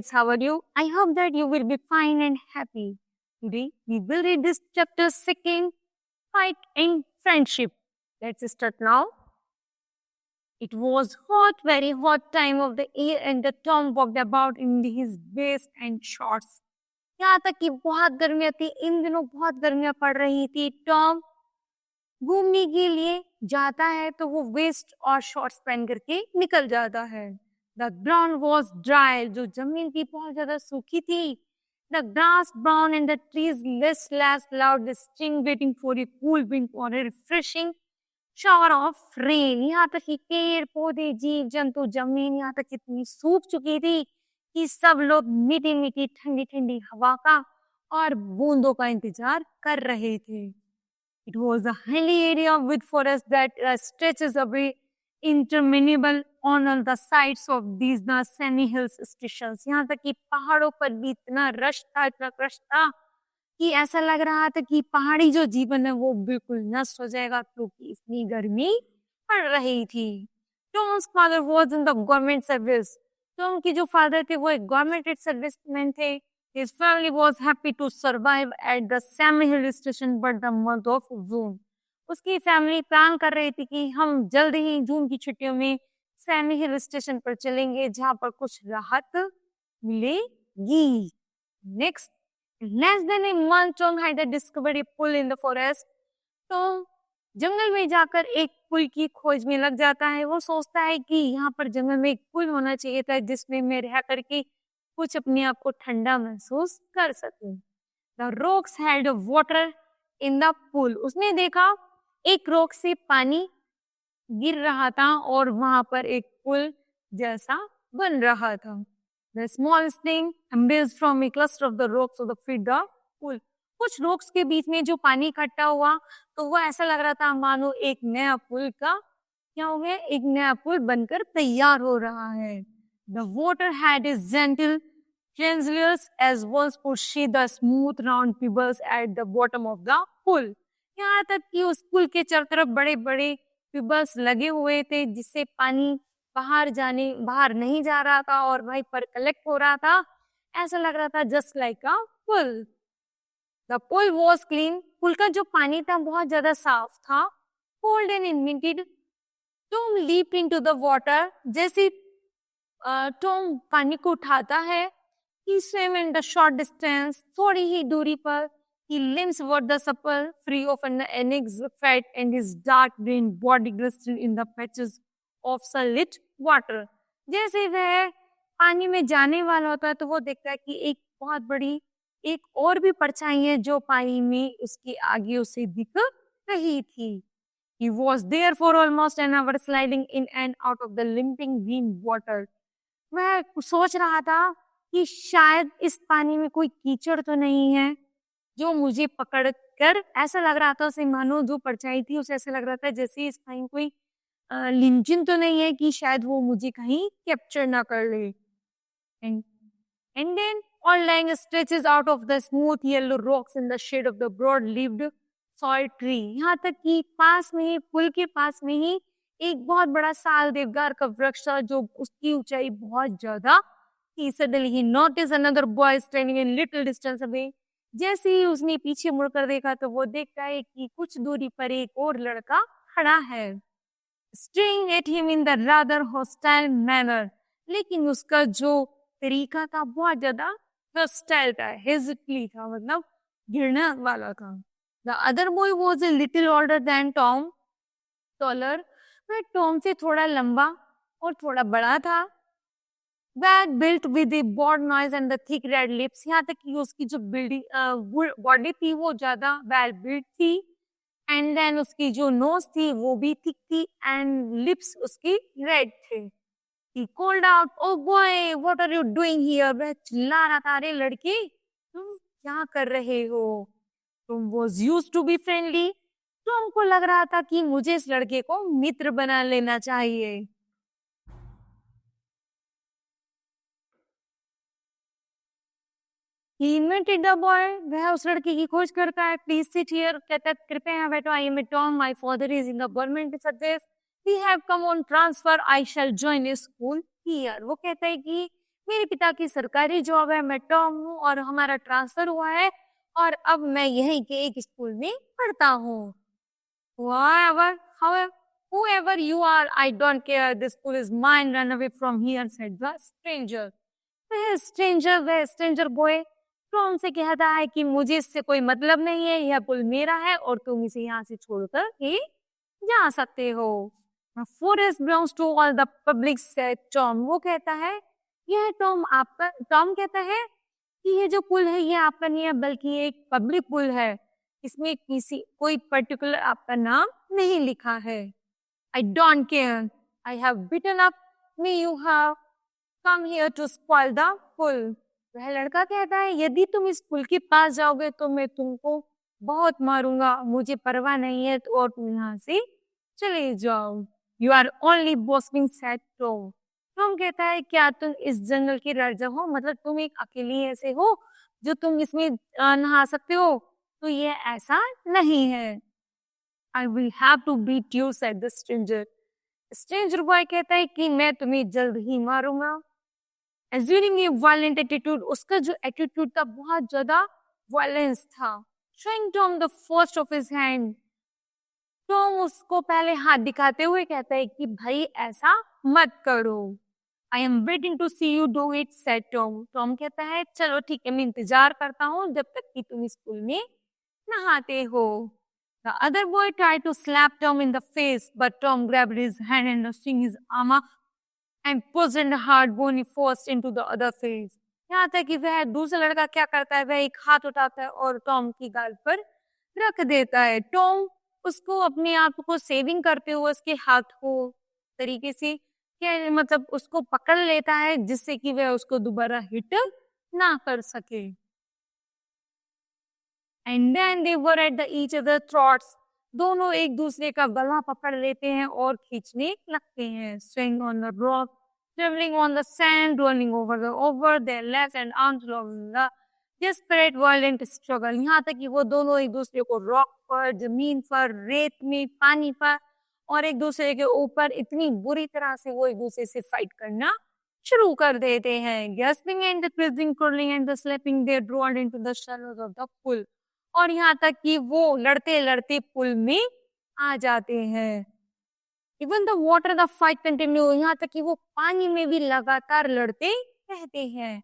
kids, how are you? I hope that you will be fine and happy. Today, we will read this chapter second, Fight in Friendship. Let's start now. It was hot, very hot time of the year and the Tom walked about in his vest and shorts. यहाँ तक कि बहुत गर्मियाँ थी, इन दिनों बहुत गर्मियाँ पड़ रही थी। टॉम घूमने के लिए जाता है तो वो वेस्ट और शॉर्ट्स पहन करके निकल जाता है। द ग्राउंड वॉज ड्राई, जो जमीन थी बहुत ज्यादा सूखी थी। The grass brown and the trees less loud, the spring waiting for a cool wind और ए रिफ्रेशिंग शावर ऑफ रेन। यहाँ तक कि पेड़ पौधे जीव जंतु जमीन यहाँ तक कितनी सूख चुकी थी कि सब लोग मीठी मीठी ठंडी ठंडी हवा का और बूंदों का इंतजार कर रहे थे। It was a hilly area with forest that stretches away interminable on all the sides of these the semi-hills stations. यहाँ तक कि पहाड़ों पर भी इतना रश था कि ऐसा लग रहा था कि पहाड़ी जो जीवन है वो बिल्कुल नष्ट हो जाएगा क्योंकि इतनी गर्मी पड़ रही थी। Tom's father was in the government service. Tom के जो फादर थे वो एक गवर्नमेंट सर्विसमैन थे। His family was happy to survive at the Sammy Hill station but the month of June. उसकी फैमिली प्लान कर रही थी कि हम जल्द ही जून की छुट्टियों में सैमी हिल स्टेशन पर चलेंगे जहां पर कुछ राहत मिलेगी। Next, less than a month, Tom had discovered a pool in the forest. तो जंगल में जाकर एक पुल की खोज में लग जाता है। वो सोचता है कि यहाँ पर जंगल में एक पुल होना चाहिए था जिसमें मैं रह करके कुछ अपने आप को ठंडा महसूस कर सकूं। The rocks had water in the pool. उसने देखा एक रॉक से पानी गिर रहा था और वहां पर एक पुल जैसा बन रहा था। The small spring embraced from a cluster of the rocks of the feed the pool. कुछ रॉक्स के बीच में जो पानी इकट्ठा हुआ तो वो ऐसा लग रहा था मानो एक नया पुल का क्या हो गया, एक नया पुल बनकर तैयार हो रहा है। The water had a gentle translucence as one could see the smooth round pebbles at the bottom of the pool. यहाँ तक कि उस पुल के चारों तरफ बड़े बड़े पिबल्स लगे हुए थे जिससे पानी बाहर नहीं जा रहा था और वहीं पर कलेक्ट हो रहा था। ऐसा लग रहा था just like a pool. The pool was clean, pool का जो पानी था बहुत ज्यादा साफ था। Cold and invited, Tom leap into the water, जैसे टॉम पानी को उठाता है। He swam in the short distance, थोड़ी ही दूरी पर। He limbs were the supple, free of an annex fat, and his dark green body glistened in the patches of sunlit water. जैसे वह पानी में जाने वाला होता है तो वो देखता है कि एक बहुत बड़ी एक और भी परछाई है जो पानी में उसके आगे उसे दिख रही थी। He was there for almost an hour sliding in and out of the limping green water. वह सोच रहा था कि शायद इस पानी में कोई कीचड़ तो नहीं है जो मुझे पकड़ कर, ऐसा लग रहा था उसे मानो जो परछाई थी उसे ऐसा लग रहा था जैसे इस पानी कोई लिंचन तो नहीं है कि शायद वो मुझे कहीं कैप्चर ना कर ले। And then all lying stretches out of the smooth yellow rocks in the shade of the broad-leaved soil tree. यहाँ तक कि पास में ही, पुल के पास में ही एक बहुत बड़ा साल देवदार का वृक्ष था जो उसकी ऊंचाई बहुत ज्यादा थी। Suddenly he noticed another boy standing a little distance away. जैसे ही उसने पीछे मुड़कर देखा तो वो देखता है कि कुछ दूरी पर एक और लड़का खड़ा है। Staring at him in the rather hostile manner. लेकिन उसका जो तरीका था बहुत ज्यादा hostile था, hesitantly था, मतलब घृणा वाला था। The other boy was a little older than Tom, taller. वह टॉम से थोड़ा लंबा और थोड़ा बड़ा था। Well built with a broad nose and the thick red lips. यहाँ तक कि उसकी जो बॉडी थी वो ज्यादा well built थी and then उसकी जो नोज थी वो भी थिक थी and lips उसकी रेड थे। He called out, "Oh boy, what are you doing here?" वह चिल्ला रहा था, अरे लड़के तुम क्या कर रहे हो? तुम was used to be friendly. तो हमको लग रहा था कि मुझे इस लड़के को मित्र बना लेना चाहिए। He invited the boy. वह उस लड़के की खोज करता है। Please sit here. कहता है कृपया यहाँ बैठो। I am Tom. My father is in the government service. We have come on transfer. I shall join a school here. वो कहता है कि मेरे पिता की सरकारी जॉब है, मैं टॉम हूँ और हमारा ट्रांसफर हुआ है और अब मैं यहीं के एक स्कूल में पढ़ता हूँ। Whoever, however, whoever you are, I don't care. This school is mine. Run away from here, said the stranger. वह स्ट्रेंजर बॉय टॉम से कहता है कि मुझे इससे कोई मतलब नहीं है, यह पुल मेरा है और तुम इसे यहाँ से छोड़कर ही जा सकते हो। Forest belongs to all the public, said Tom. वो कहता है यह टॉम आपका, टॉम कहता है कि ये जो पुल है ये आपका नहीं है बल्कि एक पब्लिक पुल है, इसमें किसी कोई पर्टिकुलर आपका नाम नहीं लिखा है। I don't care. I have beaten up me. You have come here to spoil the pull. वह लड़का कहता है यदि तुम इस पुल के पास जाओगे तो मैं तुमको बहुत मारूंगा, मुझे परवाह नहीं है तो और तुम यहाँ से चले जाओ। You are only boasting, said Tom. Tom कहता है क्या तुम इस जंगल की राजा हो, मतलब तुम एक अकेली ऐसे हो जो तुम इसमें नहा सकते हो, तो ये ऐसा नहीं है। I will have to beat you, said the stranger. Stranger boy कहता है कि मैं तुम्हें जल्द ही मारूंगा। Assuming a violent attitude, उसका जो एटीट्यूड था बहुत ज्यादा वायलेंस था। Showing Tom the first of his hand. Tom उसको पहले हाथ दिखाते हुए कहता है कि भाई ऐसा मत करो। I am waiting to see you do it, said Tom. Tom कहता है चलो ठीक है, मैं इंतजार करता हूँ जब तक कि तुम स्कूल में नहाते हो। The other boy tried to slap Tom in the face, but Tom grabbed his hand and swung his arm up and pushed a hard bony force into the other face. यहाँ तक कि वह दूसरा लड़का क्या करता है, वह एक हाथ उठाता है और टॉम की गाल पर रख देता है। टॉम उसको अपने आप को सेविंग करते हुए उसके हाथ को तरीके से क्या मतलब उसको पकड़ लेता है जिससे कि वह उसको दोबारा हिट ना कर सके। And then they were at the each other throats. दोनों एक दूसरे का गला पकड़ लेते हैं और खींचने लगते हैं। Swing on the rock, traveling on the sand, rolling over their legs and arms along the desperate violent struggle. यहाँ तक कि वो दोनों एक दूसरे को रॉक पर, जमीन पर, रेत में, पानी पर और एक दूसरे के ऊपर इतनी बुरी तरह से वो एक दूसरे से फाइट करना शुरू कर देते हैं। Gasping and the twisting, curling and the slapping, they rolled into the shallows of the pool. और यहाँ तक कि वो लड़ते लड़ते पुल में आ जाते हैं। Even the water, the fight continue. यहाँ तक कि वो पानी में भी लगातार लड़ते रहते हैं।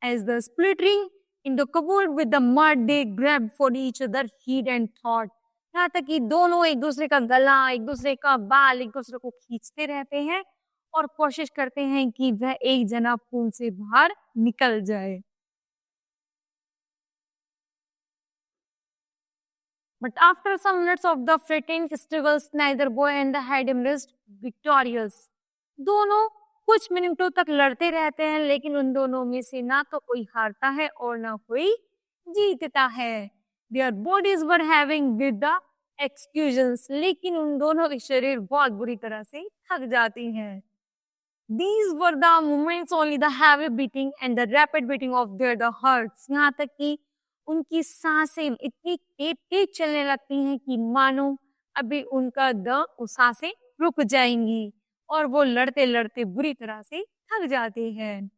As the splittering in the cupboard with the mud, they grabbed for each other heat and thought. यहाँ तक कि दोनों एक दूसरे का गला, एक दूसरे का बाल, एक दूसरे को खींचते रहते हैं और कोशिश करते हैं कि वह एक जना पुल से बाहर निकल जाए। But after some minutes of the frightened struggles, neither boy and the had emerged victorious. दोनों कुछ मिनटों तक लड़ते रहते हैं लेकिन उन दोनों में से ना तो कोई हारता है और ना कोई जीतता है। Their bodies were having with the executions, लेकिन उन दोनों के शरीर बहुत बुरी तरह से थक जाती हैं। These were the moments only the heavy beating and the rapid beating of their hearts. यहाँ तक कि उनकी सांसें इतनी तेज चलने लगती हैं कि मानो अभी उनका सांसें रुक जाएंगी और वो लड़ते लड़ते बुरी तरह से थक जाते हैं।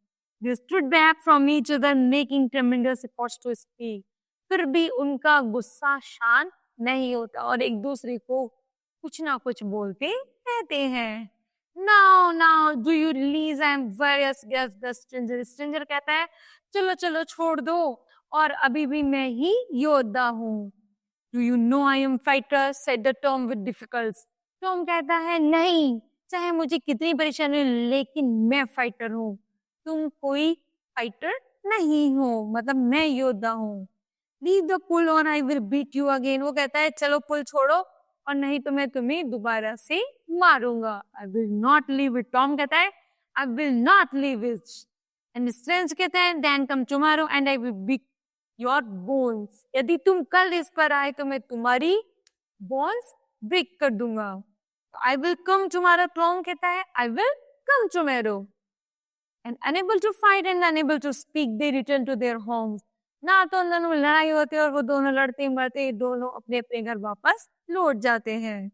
They stood back from each other making tremendous efforts to speak. फिर भी उनका गुस्सा शांत नहीं होता और एक दूसरे को कुछ ना कुछ बोलते रहते हैं। Now, do you release? I am very scared. The stranger. Stranger कहता है चलो चलो छोड़ दो और अभी भी मैं ही योद्धा हूँ। Do you know I am fighter? Said the Tom with difficulty. Tom कहता है नहीं, चाहे मुझे कितनी परेशानी लेकिन मैं फाइटर हूँ, तुम कोई फाइटर नहीं हो, मतलब मैं योद्धा हूँ। Leave the pull or I will beat you again. वो कहता है चलो पुल छोड़ो और नहीं तो मैं तुम्हें दोबारा से मारूंगा। I will not leave it. Tom कहता है I will not leave it. And Strange कहता है then come tomorrow and I will beat your bones. यदि तुम कल इस पर आए तो मैं तुम्हारी bones break कर दूंगा। I will come tomorrow. Tom कहता है I will come tomorrow. And unable to fight and unable to speak, they return to their homes. ना तो उन दोनों में लड़ाई होती है और वो दोनों लड़ते मरते दोनों अपने अपने घर वापस लौट जाते हैं।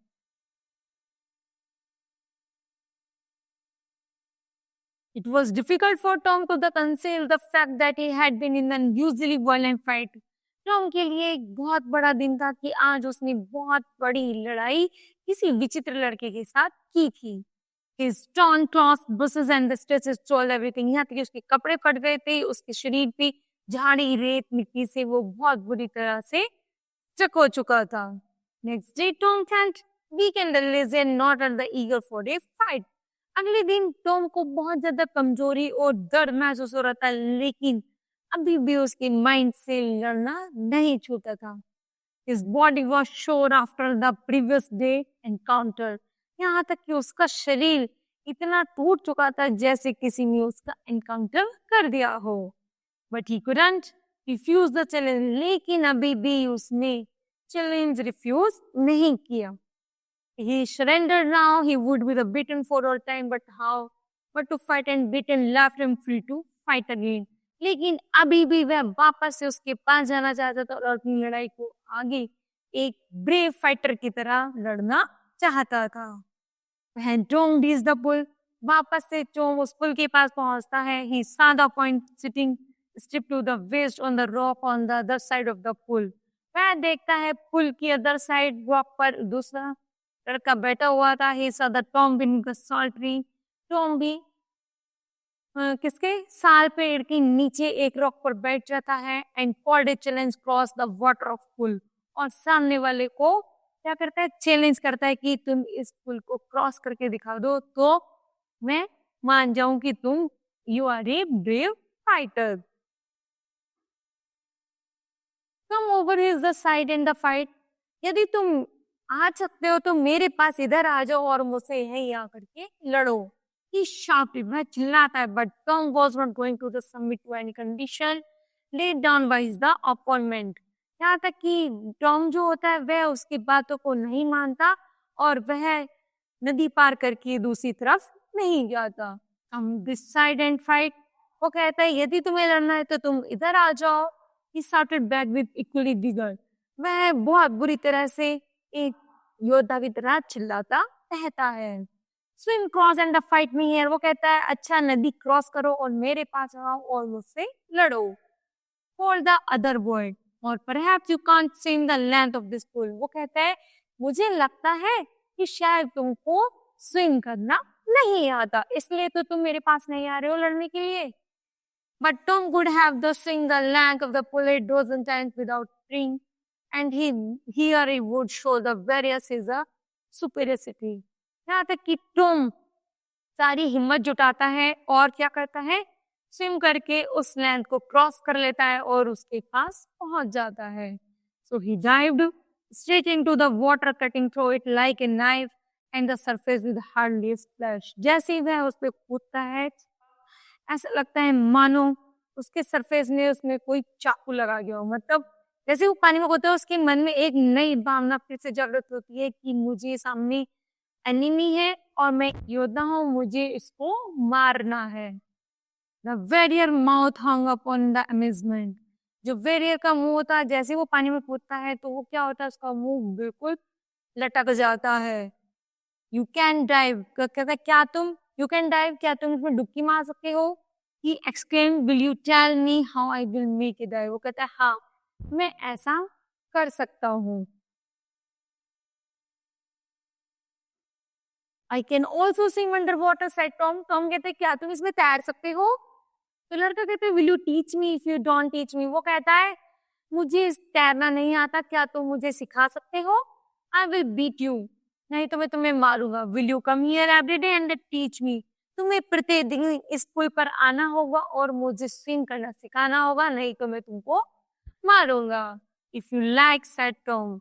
It was difficult for Tom to conceal the fact that he had been in an unusually violent fight. Tom के लिए एक बहुत बड़ा दिन था कि आज उसने बहुत बड़ी लड़ाई किसी विचित्र लड़के के साथ की थी. His torn cloth, bruises and the stitches told everything. यहाँ तक कि उसके कपड़े फट गए थे, उसके शरीर पे झाड़ी, रेत, मिट्टी से वो बहुत बुरी तरह से चक हो चुका था. Next day, Tom felt weak and lazy and not at the eager for a fight. अगले दिन टॉम को बहुत ज्यादा कमजोरी और दर्द महसूस हो रहा था, लेकिन अभी भी उसके माइंड से लड़ना नहीं छूटा था. His body was sore after the previous day encounter. यहाँ तक कि उसका शरीर इतना टूट चुका था जैसे किसी ने उसका एनकाउंटर कर दिया हो. But he couldn't refuse the challenge. लेकिन अभी भी उसने चैलेंज रिफ्यूज नहीं किया. He surrendered now. He would be the beaten for all time, but how? But to fight and beaten left him free to fight again. लेकिन अभी भी वह वापस से उसके पास जाना चाहता था और अपनी लड़ाई को आगे एक ब्रेव फाइटर की तरह लड़ना चाहता था. When Tom reached the pull, वापस से टॉम उस पुल के पास पहुंचता है. He saw the point sitting stripped to the waist on the rock on the other side of the pull. वह देखता है पुल की अदर साइड रॉक पर दूसरा लड़का बैठा हुआ था. He saw the Tom beneath the salt tree. Tom भी किसके साल पेड़ के नीचे एक रॉक पर बैठ जाता है. And called a challenge cross the water of pool. और सामने वाले को क्या करता है, चैलेंज करता है कि तुम इस पुल को क्रॉस करके दिखा दो तो मैं मान जाऊं कि तुम you are a brave fighter. Come over his the side and the fight. यदि तुम आ सकते हो तो मेरे पास इधर आ जाओ और मुझसे यहीं आकर के लड़ो. He shouted, वह चिल्लाता है. But Tom was not going to submit to any condition laid down by the opponent. यहाँ तक कि टॉम जो होता है वह उसकी बातों को नहीं मानता और वह नदी पार करके दूसरी तरफ नहीं जाता. Come this side and fight. वो कहता है यदि तुम्हें लड़ना है तो तुम इधर आ जाओ. He shouted back with equally vigor. वह बहुत बुरी तरह से एक योद्धा की तरह चिल्लाता रहता है. Swim cross and fight me here. वो कहता है अच्छा नदी क्रॉस करो और मेरे पास आओ और मुझसे लड़ो. For the other word. और perhaps you can't swim the length of this pool. वो कहता है मुझे लगता है कि शायद तुमको स्विम करना नहीं आता, इसलिए तो तुम मेरे पास नहीं आ रहे हो लड़ने के लिए. But Tom could have the swing the length of the pool a dozen times without freeing, and here he would show the various his superiority. यहाँ तक कि टॉम सारी हिम्मत जुटाता है और क्या करता है, स्विम करके उस लैंड को क्रॉस कर लेता है और उसके पास पहुंच जाता है. So he dived straight into the water, cutting through it like a knife and the surface with hardly a splash. जैसे ही वह उस पे कूदता है ऐसा लगता है मानो उसके सरफेस में उसमें कोई चाकू लगा गया हो. मतलब जैसे वो पानी में कूदता है उसके मन में एक नई भावना फिर से जागृत होती है कि मुझे सामने एनिमी है और मैं योद्धा हूँ, मुझे इसको मारना है. The warrior mouth hung upon the amazement. जो वेरियर का मुंह होता है जैसे वो पानी में कूदता है तो वो क्या होता है, उसका मुंह बिल्कुल लटक जाता है. You can dive. कहता है क्या तुम You can dive, क्या तुम इसमें डुबकी मार सकते हो? He exclaimed, will you tell me how I will make a dive? वो कहता है हाँ मैं ऐसा कर सकता हूँ. I can also swim underwater, said Tom. Tom कहते हैं क्या तुम इसमें तैर सकते हो? तो लड़का कहते हैं will you teach me if you don't teach me? वो कहता है मुझे तैरना नहीं आता, क्या तुम मुझे सिखा सकते हो? I will beat you. नहीं तो मैं तुम्हें मारूंगा. Will you come here every day and teach me? तुम्हें प्रतिदिन इस पुल पर आना होगा और मुझे स्विम करना सिखाना होगा, नहीं तो मैं तुमको मारूंगा. If you like, said Tom.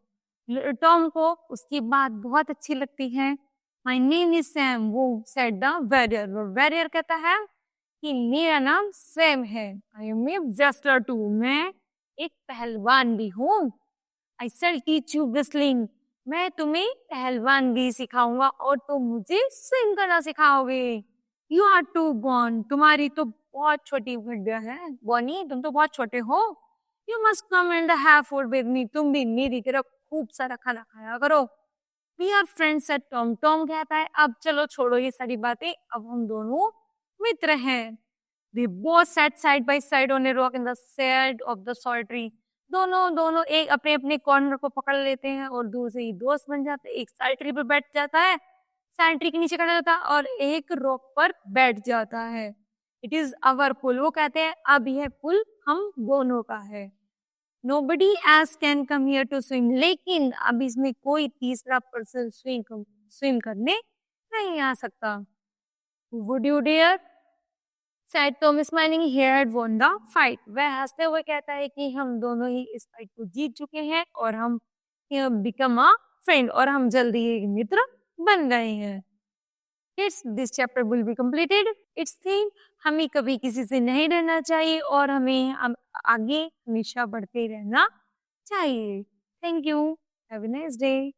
Tom को उसकी बात बहुत अच्छी लगती है. My name is Sam. वो said the warrior. warrior कहता है कि मेरा नाम सैम है. I am a wrestler too. मैं एक पहलवान भी हूँ. I shall teach you wrestling. मैं तुम्हें पहलवानगी सिखाऊंगा और तुम मुझे स्विम करना सिखाओगे. You are too born. तुम्हारी तो बहुत छोटी हड्डियां हैं. बॉनी तुम तो बहुत छोटे हो. You must come and have food with me. तुम भी मेरी तरह खूब सारा खाना खाया करो. We are friends, said Tom. Tom कहता है अब चलो छोड़ो ये सारी बातें, अब हम दोनों मित्र हैं। They both sat side by side on a rock in the shade of the salt tree. दोनों एक अपने अपने कॉर्नर को पकड़ लेते हैं और दूर से ही दोस्त बन जाते हैं। एक साइड ट्री पर बैठ जाता है, साइड ट्री के नीचे खड़ा जाता है और एक रॉक पर बैठ जाता है। इट इज अवर पुल। वो कहते हैं अब यह पुल हम दोनों का है। Nobody else can come here to swim. लेकिन अब इसमें कोई तीसरा पर्सन स्विम करने नहीं आ सकता। Would you dare? Said Tom smiling, he had won the fight. वह हंसते हुए कहता है कि हम दोनों ही इस फाइट को जीत चुके हैं और हम become a friend और हम जल्दी ही एक मित्र बन गए हैं। Kids, this chapter will be completed. Its theme, हमें कभी किसी से नहीं डरना चाहिए और हमें आगे हमेशा बढ़ते रहना चाहिए। Thank you. Have a nice day.